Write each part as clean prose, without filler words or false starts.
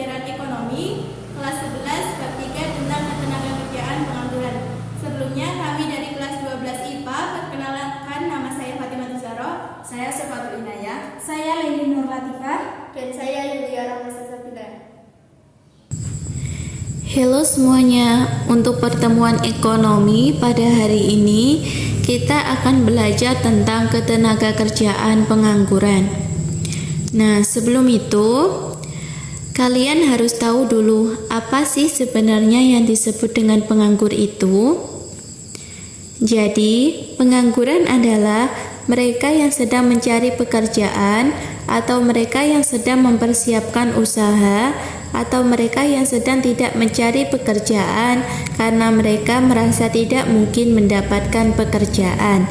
pembelajaran ekonomi kelas 11 bab 3 tentang ketenagakerjaan pengangguran. Sebelumnya kami dari kelas 12 IPA perkenalkan, nama saya Fatimah Zahra, saya Sefatul Inayah, saya Leni Nur Latifah, dan saya Yulia Ramasa Sabila. Halo semuanya, untuk pertemuan ekonomi pada hari ini kita akan belajar tentang ketenagakerjaan pengangguran. Nah, sebelum itu kalian harus tahu dulu apa sih sebenarnya yang disebut dengan penganggur itu. Jadi, pengangguran adalah mereka yang sedang mencari pekerjaan atau mereka yang sedang mempersiapkan usaha atau mereka yang sedang tidak mencari pekerjaan karena mereka merasa tidak mungkin mendapatkan pekerjaan.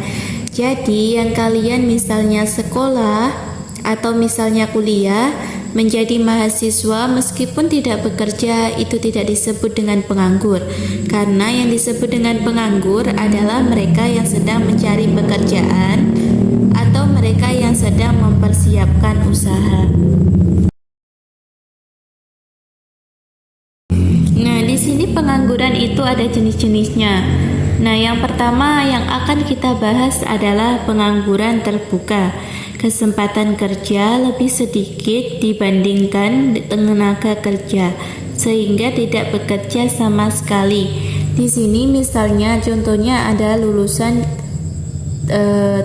Jadi, yang kalian misalnya sekolah atau misalnya kuliah, menjadi mahasiswa meskipun tidak bekerja, itu tidak disebut dengan penganggur. Karena yang disebut dengan penganggur adalah mereka yang sedang mencari pekerjaan atau mereka yang sedang mempersiapkan usaha. Nah, di sini pengangguran itu ada jenis-jenisnya. Nah, yang pertama yang akan kita bahas adalah pengangguran terbuka. Kesempatan kerja lebih sedikit dibandingkan tenaga kerja, sehingga tidak bekerja sama sekali. Di sini misalnya contohnya ada lulusan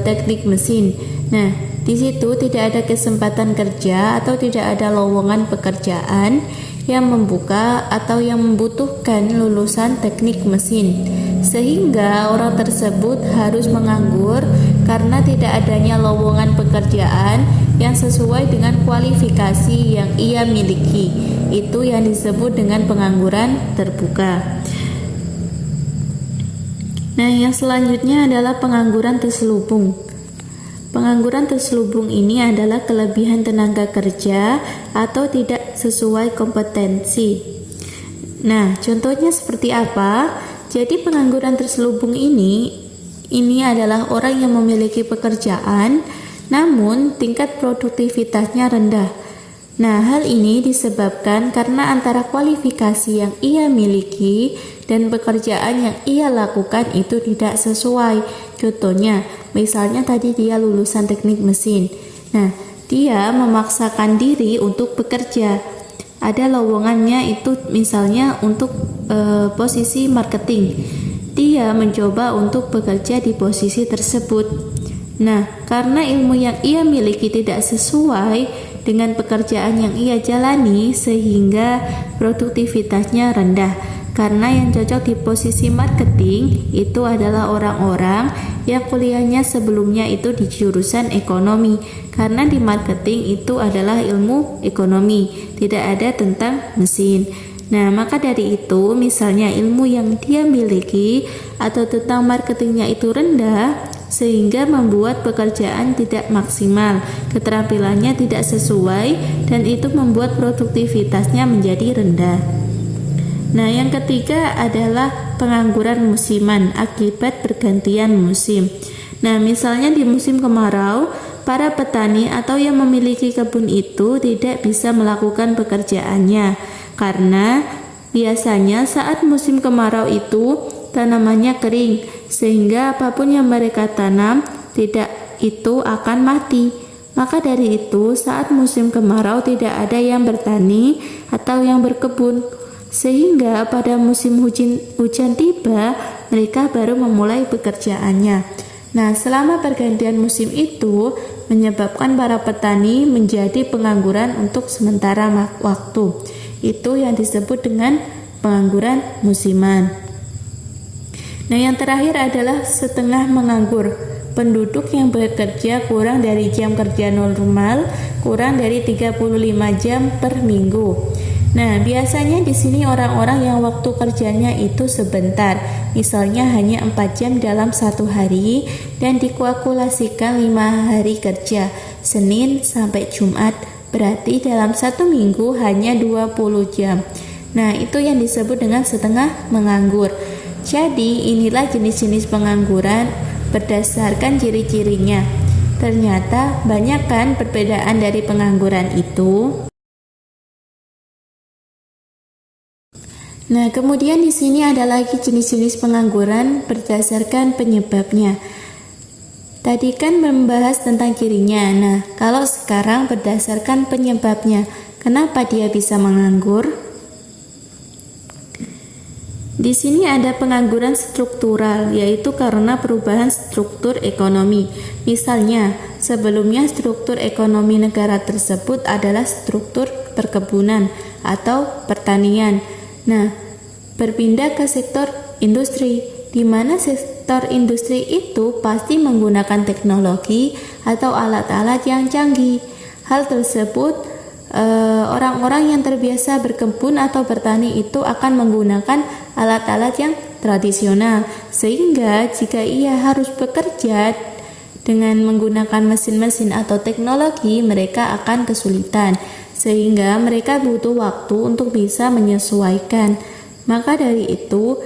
teknik mesin. Nah, di situ tidak ada kesempatan kerja atau tidak ada lowongan pekerjaan yang membuka atau yang membutuhkan lulusan teknik mesin, sehingga orang tersebut harus menganggur karena tidak adanya lowongan pekerjaan yang sesuai dengan kualifikasi yang ia miliki. Itu yang disebut dengan pengangguran terbuka. Nah, yang selanjutnya adalah pengangguran terselubung. Pengangguran terselubung ini adalah kelebihan tenaga kerja atau tidak sesuai kompetensi. Nah, contohnya seperti apa? Jadi pengangguran terselubung ini adalah orang yang memiliki pekerjaan namun tingkat produktivitasnya rendah. Nah, hal ini disebabkan karena antara kualifikasi yang ia miliki dan pekerjaan yang ia lakukan itu tidak sesuai. Contohnya, misalnya tadi dia lulusan teknik mesin. Nah, dia memaksakan diri untuk bekerja. Ada lowongannya itu misalnya untuk posisi marketing. Dia mencoba untuk bekerja di posisi tersebut. Nah, karena ilmu yang ia miliki tidak sesuai dengan pekerjaan yang ia jalani, sehingga produktivitasnya rendah. Karena yang cocok di posisi marketing itu adalah orang-orang yang kuliahnya sebelumnya itu di jurusan ekonomi. Karena di marketing itu adalah ilmu ekonomi, tidak ada tentang mesin. Nah, maka dari itu, misalnya ilmu yang dia miliki atau tentang marketingnya itu rendah, sehingga membuat pekerjaan tidak maksimal, keterampilannya tidak sesuai, dan itu membuat produktivitasnya menjadi rendah. Nah, yang ketiga adalah pengangguran musiman akibat pergantian musim. Nah, misalnya di musim kemarau, para petani atau yang memiliki kebun itu tidak bisa melakukan pekerjaannya karena biasanya saat musim kemarau itu tanamannya kering, sehingga apapun yang mereka tanam tidak itu akan mati. Maka dari itu saat musim kemarau tidak ada yang bertani atau yang berkebun, sehingga pada musim hujan tiba mereka baru memulai pekerjaannya. Nah, selama pergantian musim itu menyebabkan para petani menjadi pengangguran untuk sementara waktu. Itu yang disebut dengan pengangguran musiman. Nah, yang terakhir adalah setengah menganggur. Penduduk yang bekerja kurang dari jam kerja normal, kurang dari 35 jam per minggu. Nah, biasanya di sini orang-orang yang waktu kerjanya itu sebentar, misalnya hanya 4 jam dalam satu hari, dan dikalkulasikan 5 hari kerja, Senin sampai Jumat, berarti dalam satu minggu hanya 20 jam. Nah, itu yang disebut dengan setengah menganggur. Jadi, inilah jenis-jenis pengangguran berdasarkan ciri-cirinya. Ternyata banyak kan perbedaan dari pengangguran itu. Nah, kemudian di sini ada lagi jenis-jenis pengangguran berdasarkan penyebabnya. Tadi kan membahas tentang cirinya. Nah, kalau sekarang berdasarkan penyebabnya, kenapa dia bisa menganggur? Di sini ada pengangguran struktural, yaitu karena perubahan struktur ekonomi. Misalnya, sebelumnya struktur ekonomi negara tersebut adalah struktur perkebunan atau pertanian. Nah, berpindah ke sektor industri, di mana sektor industri itu pasti menggunakan teknologi atau alat-alat yang canggih. Hal tersebut, orang-orang yang terbiasa berkebun atau bertani itu akan menggunakan alat-alat yang tradisional, sehingga jika ia harus bekerja dengan menggunakan mesin-mesin atau teknologi, mereka akan kesulitan, sehingga mereka butuh waktu untuk bisa menyesuaikan. Maka dari itu,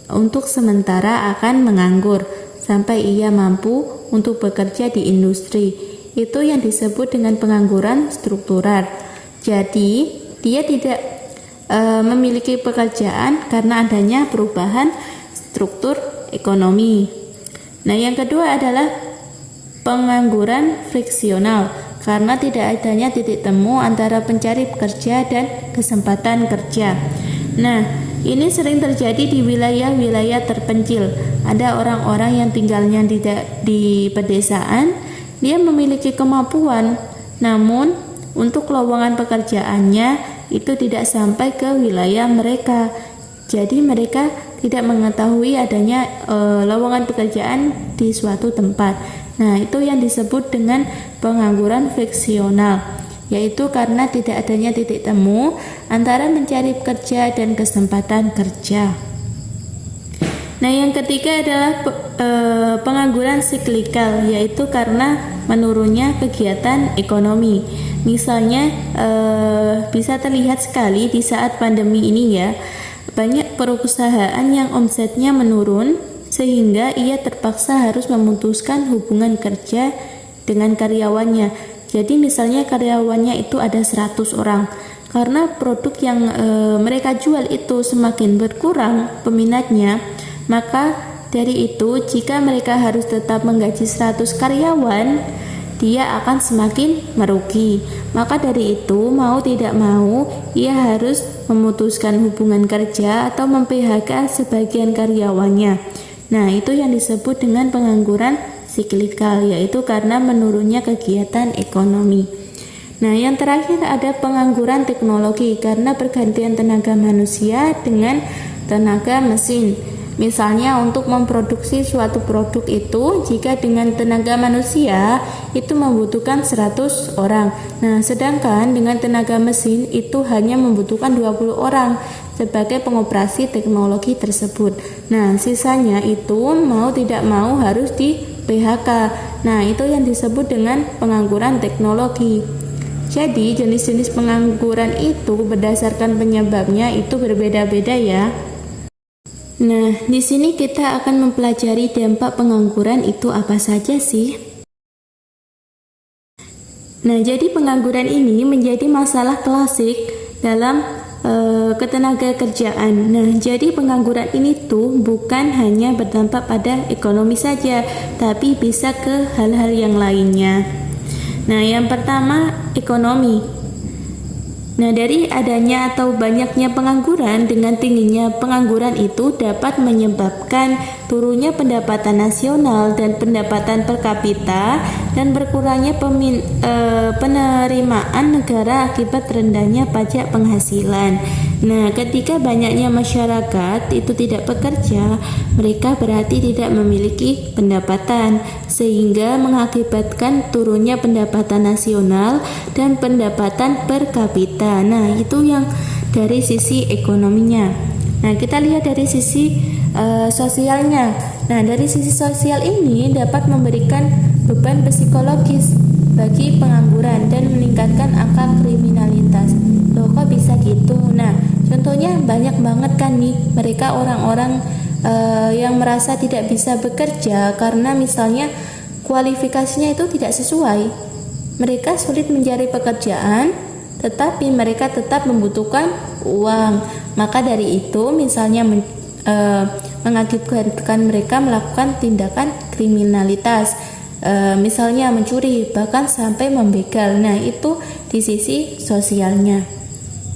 untuk sementara akan menganggur sampai ia mampu untuk bekerja di industri. Itu yang disebut dengan pengangguran struktural. Jadi, dia tidak memiliki pekerjaan karena adanya perubahan struktur ekonomi. Nah, yang kedua adalah pengangguran friksional, karena tidak adanya titik temu antara pencari pekerja dan kesempatan kerja. Nah, ini sering terjadi di wilayah-wilayah terpencil. Ada orang-orang yang tinggalnya di pedesaan, dia memiliki kemampuan, namun untuk lowongan pekerjaannya itu tidak sampai ke wilayah mereka. Jadi mereka tidak mengetahui adanya lowongan pekerjaan di suatu tempat. Nah, itu yang disebut dengan pengangguran friksional, yaitu karena tidak adanya titik temu antara mencari pekerja dan kesempatan kerja. Nah, yang ketiga adalah pengangguran siklikal, yaitu karena menurunnya kegiatan ekonomi. Misalnya bisa terlihat sekali di saat pandemi ini ya, banyak perusahaan yang omsetnya menurun sehingga ia terpaksa harus memutuskan hubungan kerja dengan karyawannya. Jadi misalnya karyawannya itu ada 100 orang. Karena produk yang mereka jual itu semakin berkurang peminatnya, maka dari itu jika mereka harus tetap menggaji 100 karyawan, dia akan semakin merugi. Maka dari itu, mau tidak mau, ia harus memutuskan hubungan kerja atau mem-PHK sebagian karyawannya. Nah, itu yang disebut dengan pengangguran siklikal, yaitu karena menurunnya kegiatan ekonomi. Nah, yang terakhir ada pengangguran teknologi karena pergantian tenaga manusia dengan tenaga mesin. Misalnya untuk memproduksi suatu produk itu, jika dengan tenaga manusia itu membutuhkan 100 orang. Nah, sedangkan dengan tenaga mesin itu hanya membutuhkan 20 orang sebagai pengoperasi teknologi tersebut. Nah, sisanya itu mau tidak mau harus di PHK. Nah, itu yang disebut dengan pengangguran teknologi. Jadi, jenis-jenis pengangguran itu berdasarkan penyebabnya itu berbeda-beda ya. Nah, di sini kita akan mempelajari dampak pengangguran itu apa saja sih? Nah, jadi pengangguran ini menjadi masalah klasik dalam ketenaga kerjaan. Nah, jadi pengangguran ini tuh bukan hanya berdampak pada ekonomi saja, tapi bisa ke hal-hal yang lainnya. Nah, yang pertama ekonomi. Nah, dari adanya atau banyaknya pengangguran dengan tingginya pengangguran itu dapat menyebabkan turunnya pendapatan nasional dan pendapatan per kapita dan berkurangnya penerimaan negara akibat rendahnya pajak penghasilan. Nah, ketika banyaknya masyarakat itu tidak bekerja, mereka berarti tidak memiliki pendapatan, sehingga mengakibatkan turunnya pendapatan nasional dan pendapatan per kapita. Nah, itu yang dari sisi ekonominya. Nah, kita lihat dari sisi sosialnya. Nah, dari sisi sosial ini dapat memberikan beban psikologis bagi pengangguran dan meningkatkan angka kriminalitas. Loh, kok bisa gitu? Nah, contohnya banyak banget kan nih mereka orang-orang yang merasa tidak bisa bekerja karena misalnya kualifikasinya itu tidak sesuai. Mereka sulit mencari pekerjaan, tetapi mereka tetap membutuhkan uang. Maka dari itu misalnya mengakibatkan mereka melakukan tindakan kriminalitas, misalnya mencuri, bahkan sampai membegal. Nah, itu di sisi sosialnya.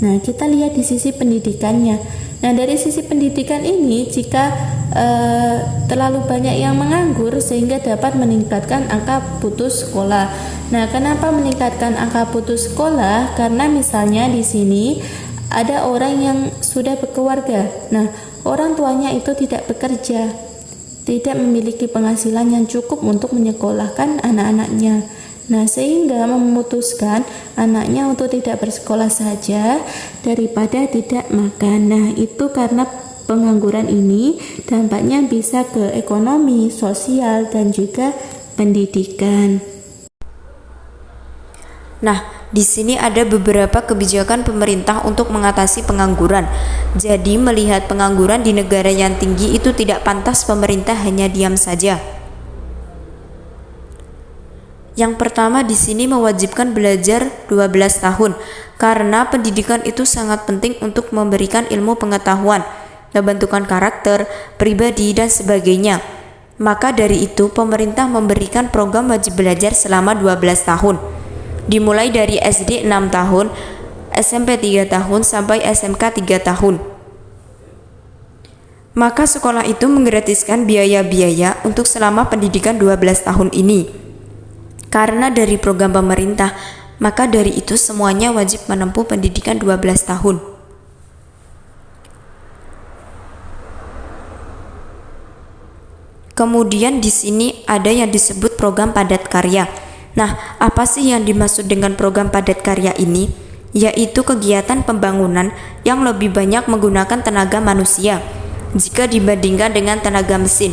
Nah, kita lihat di sisi pendidikannya. Nah, dari sisi pendidikan ini, jika terlalu banyak yang menganggur sehingga dapat meningkatkan angka putus sekolah. Nah, kenapa meningkatkan angka putus sekolah? Karena misalnya di sini ada orang yang sudah berkeluarga. Nah, orang tuanya itu tidak bekerja, tidak memiliki penghasilan yang cukup untuk menyekolahkan anak-anaknya. Nah, sehingga memutuskan anaknya untuk tidak bersekolah saja daripada tidak makan. Nah, itu karena pengangguran ini dampaknya bisa ke ekonomi, sosial, dan juga pendidikan. Nah, di sini ada beberapa kebijakan pemerintah untuk mengatasi pengangguran. Jadi, melihat pengangguran di negara yang tinggi itu tidak pantas pemerintah hanya diam saja. Yang pertama di sini mewajibkan belajar 12 tahun karena pendidikan itu sangat penting untuk memberikan ilmu pengetahuan, membentukkan karakter, pribadi, dan sebagainya. Maka dari itu pemerintah memberikan program wajib belajar selama 12 tahun. Dimulai dari SD 6 tahun, SMP 3 tahun, sampai SMK 3 tahun. Maka sekolah itu menggratiskan biaya-biaya untuk selama pendidikan 12 tahun ini. Karena dari program pemerintah, maka dari itu semuanya wajib menempuh pendidikan 12 tahun. Kemudian di sini ada yang disebut program padat karya. Nah, apa sih yang dimaksud dengan program padat karya ini? Yaitu kegiatan pembangunan yang lebih banyak menggunakan tenaga manusia jika dibandingkan dengan tenaga mesin.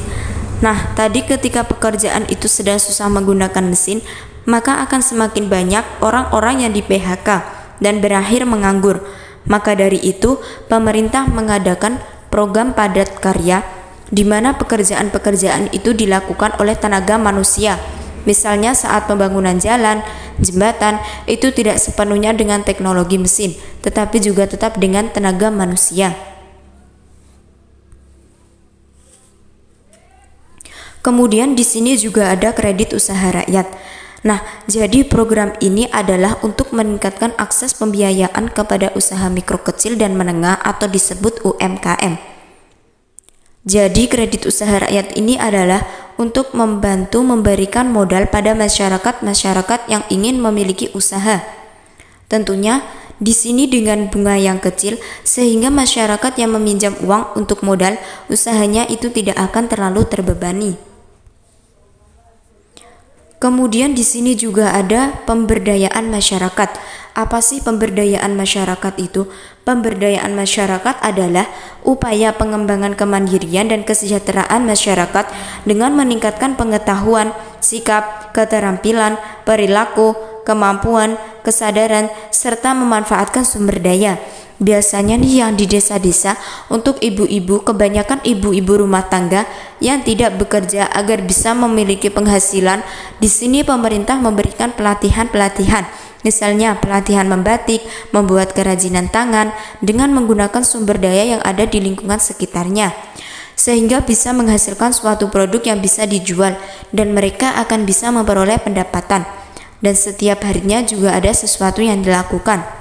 Nah, tadi ketika pekerjaan itu sedang susah menggunakan mesin, maka akan semakin banyak orang-orang yang di PHK dan berakhir menganggur. Maka dari itu, pemerintah mengadakan program padat karya di mana pekerjaan-pekerjaan itu dilakukan oleh tenaga manusia. Misalnya saat pembangunan jalan, jembatan, itu tidak sepenuhnya dengan teknologi mesin, tetapi juga tetap dengan tenaga manusia. Kemudian di sini juga ada kredit usaha rakyat. Nah, jadi program ini adalah untuk meningkatkan akses pembiayaan kepada usaha mikro kecil dan menengah atau disebut UMKM. Jadi kredit usaha rakyat ini adalah untuk membantu memberikan modal pada masyarakat yang ingin memiliki usaha. Tentunya di sini dengan bunga yang kecil sehingga masyarakat yang meminjam uang untuk modal usahanya itu tidak akan terlalu terbebani. Kemudian di sini juga ada pemberdayaan masyarakat. Apa sih pemberdayaan masyarakat itu? Pemberdayaan masyarakat adalah upaya pengembangan kemandirian dan kesejahteraan masyarakat dengan meningkatkan pengetahuan, sikap, keterampilan, perilaku, kemampuan, kesadaran, serta memanfaatkan sumber daya. Biasanya nih yang di desa-desa untuk ibu-ibu, kebanyakan ibu-ibu rumah tangga yang tidak bekerja agar bisa memiliki penghasilan. Di sini pemerintah memberikan pelatihan-pelatihan, misalnya pelatihan membatik, membuat kerajinan tangan dengan menggunakan sumber daya yang ada di lingkungan sekitarnya, sehingga bisa menghasilkan suatu produk yang bisa dijual dan mereka akan bisa memperoleh pendapatan. Dan setiap harinya juga ada sesuatu yang dilakukan.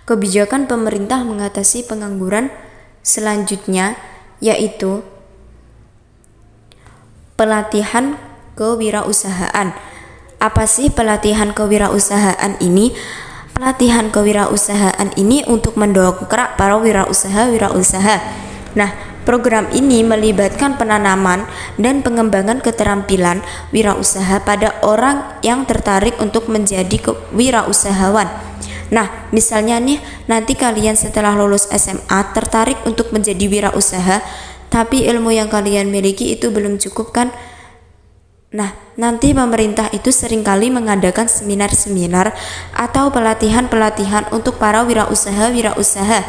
Kebijakan pemerintah mengatasi pengangguran selanjutnya yaitu pelatihan kewirausahaan. Apa sih pelatihan kewirausahaan ini? Pelatihan kewirausahaan ini untuk mendongkrak para wirausaha. Nah, program ini melibatkan penanaman dan pengembangan keterampilan wirausaha pada orang yang tertarik untuk menjadi wirausahawan. Nah, misalnya nih, nanti kalian setelah lulus SMA tertarik untuk menjadi wirausaha, tapi ilmu yang kalian miliki itu belum cukup kan? Nah, nanti pemerintah itu seringkali mengadakan seminar-seminar atau pelatihan-pelatihan untuk para wirausaha.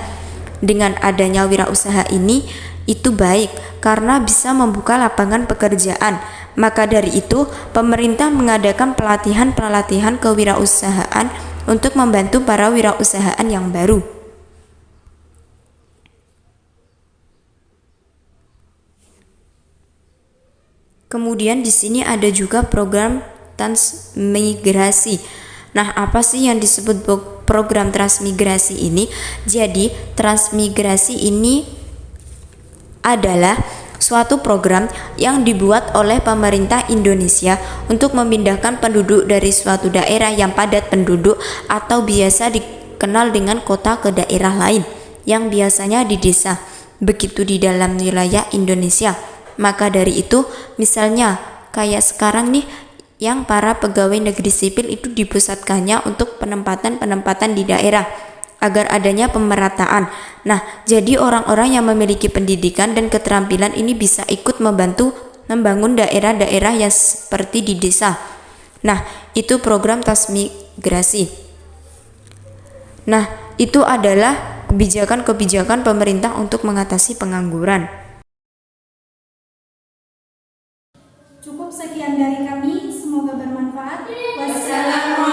Dengan adanya wirausaha ini, itu baik karena bisa membuka lapangan pekerjaan Maka dari itu, pemerintah mengadakan pelatihan-pelatihan kewirausahaan untuk membantu para wirausahaan yang baru. Kemudian di sini ada juga program transmigrasi. Nah, apa sih yang disebut program transmigrasi ini? Jadi, transmigrasi ini adalah suatu program yang dibuat oleh pemerintah Indonesia untuk memindahkan penduduk dari suatu daerah yang padat penduduk atau biasa dikenal dengan kota ke daerah lain yang biasanya di desa, begitu di dalam wilayah Indonesia. Maka dari itu, misalnya kayak sekarang nih, yang para pegawai negeri sipil itu dipusatkannya untuk penempatan di daerah agar adanya pemerataan. Nah, jadi orang-orang yang memiliki pendidikan dan keterampilan ini bisa ikut membantu membangun daerah-daerah yang seperti di desa. Nah, itu program transmigrasi. Nah, itu adalah kebijakan-kebijakan pemerintah untuk mengatasi pengangguran. Cukup sekian dari kami, semoga bermanfaat. Wassalamualaikum